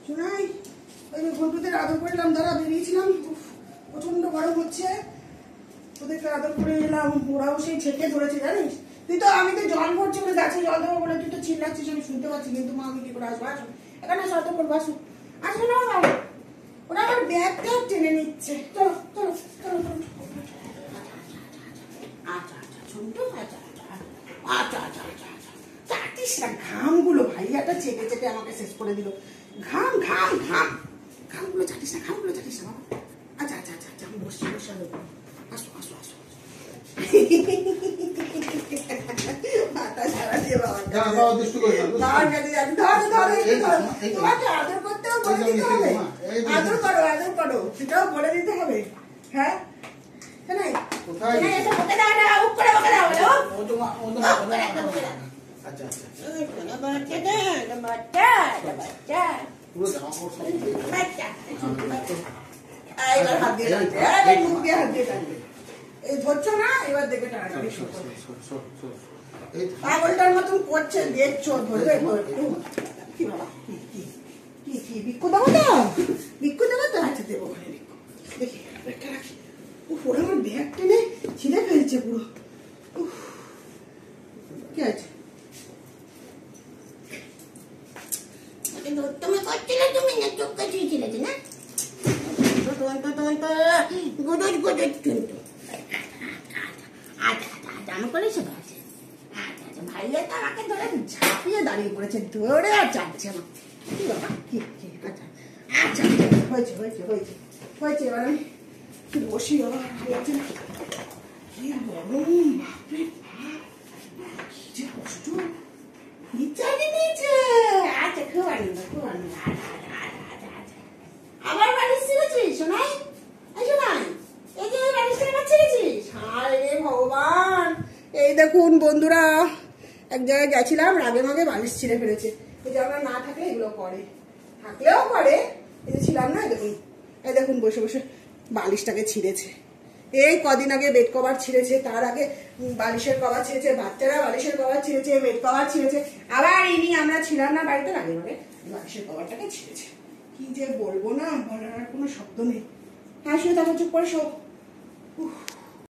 শোনাই ওই ঘন্টুদের আদর করলাম, দাঁড়া বেরিয়েছিলাম, প্রচন্ড গরম হচ্ছে, ওদেরকে আদর করে এলাম, ওরাও সেই ছেঁকে ধরেছে জানিস। তুই তো, আমি তো জল ভরছি বলে গাছে জল দেবো বলে তুই তো চিল্লাচ্ছিস, আমি শুনতে পাচ্ছি, কিন্তু মা আমি কি করে আসবো? আসো এখানে, আসো আদর করবো, আসো আসো না বাবা, ওরা আমার ব্যাগটা টেনে নিচ্ছে। চলো চলো চলো চলো, আচ্ছা আচ্ছা শুনতো, আচ্ছা আচ্ছা আচ্ছা আচ্ছা আচ্ছা আচ্ছা, চাটিস না ঘামগুলো, ভাইয়াটা চেপে চেপে আমাকে শেষ করে দিল। ঘাম ঘাম ঘাম, ঘামগুলো চাটিস না, ঘামগুলো চাটিস না বাবা। আচ্ছা আচ্ছা আচ্ছা আচ্ছা, আমি বসছি, বসে আলো, আসো আসো আসো। মাথা সারা দিয়ে বাবার কাছে যাচ্ছি, ধরো ধরো তোমাকে আদর করতেও বলে দিতে হবে, আদর করো আদর করো, সেটাও বলে দিতে হবে। হ্যাঁ ধরছো না, এবার দেখে পাগলটার মতন করছে, দেখছো ধরবে কি বাবা, কি ভিক্ষু দেবো তো, ভিক্ষু দেবো তো, আচ্ছা দেবো, ওখানে ভিক্ষু দেখি ব্যাগটা রাখি। ওরা আমার ব্যাগ টেনে ছিঁড়ে ফেলছে পুরো। কি আছে তুমি করছিলে, তুমি না চোখ কাটিয়ে ছিলেছে না, গুদর গুদর কিন্তু আমি করেছি আছে। আচ্ছা আচ্ছা, ভাইয়া তো আমাকে ধরে ঝাঁপিয়ে দাঁড়িয়ে পড়েছে, ধরে আর যাচ্ছে আমার। কি বাবা কি, আচ্ছা আচ্ছা হয়েছে হয়েছে হয়েছে হয়েছে, এবার আমি বসি বাবা, ভালো আছে না? কি গরম, বাপরে কি যে কষ্ট, নিচে নিচে। আচ্ছা খুব আনন্দ, খুব আনন্দ। আবার বালিশ ছিঁড়েছিস শোনাই, শোনাই এই যে বালিশটা আবার ছিঁড়েছিস, হায় রে ভগবান। এই দেখুন বন্ধুরা, এক জায়গায় গেছিলাম, রাগে মাগে বালিশ ছিঁড়ে ফেলেছে। এই যে আমরা না থাকলে এগুলো করে, থাকলেও করে, এই যে ছিলাম না, দেখুন এই দেখুন বসে বসে বালিশটাকে ছিঁড়েছে। এই কদিন আগে বেড কভার ছিঁড়েছে, তার আগে বালিশের কভার ছিঁড়েছে, বাচ্চারা বালিশের কভার ছিঁড়েছে, বেড কভার ছিঁড়েছে, আবার ইনি আমরা ছিলাম না বাড়িতে, রাগে মাগে বালিশের কভারটাকে ছিঁড়েছে। কি যে বলবো না, বলার আর কোনো শব্দ নেই। হ্যাঁ শুনে থাকো, চুপ করে শোক।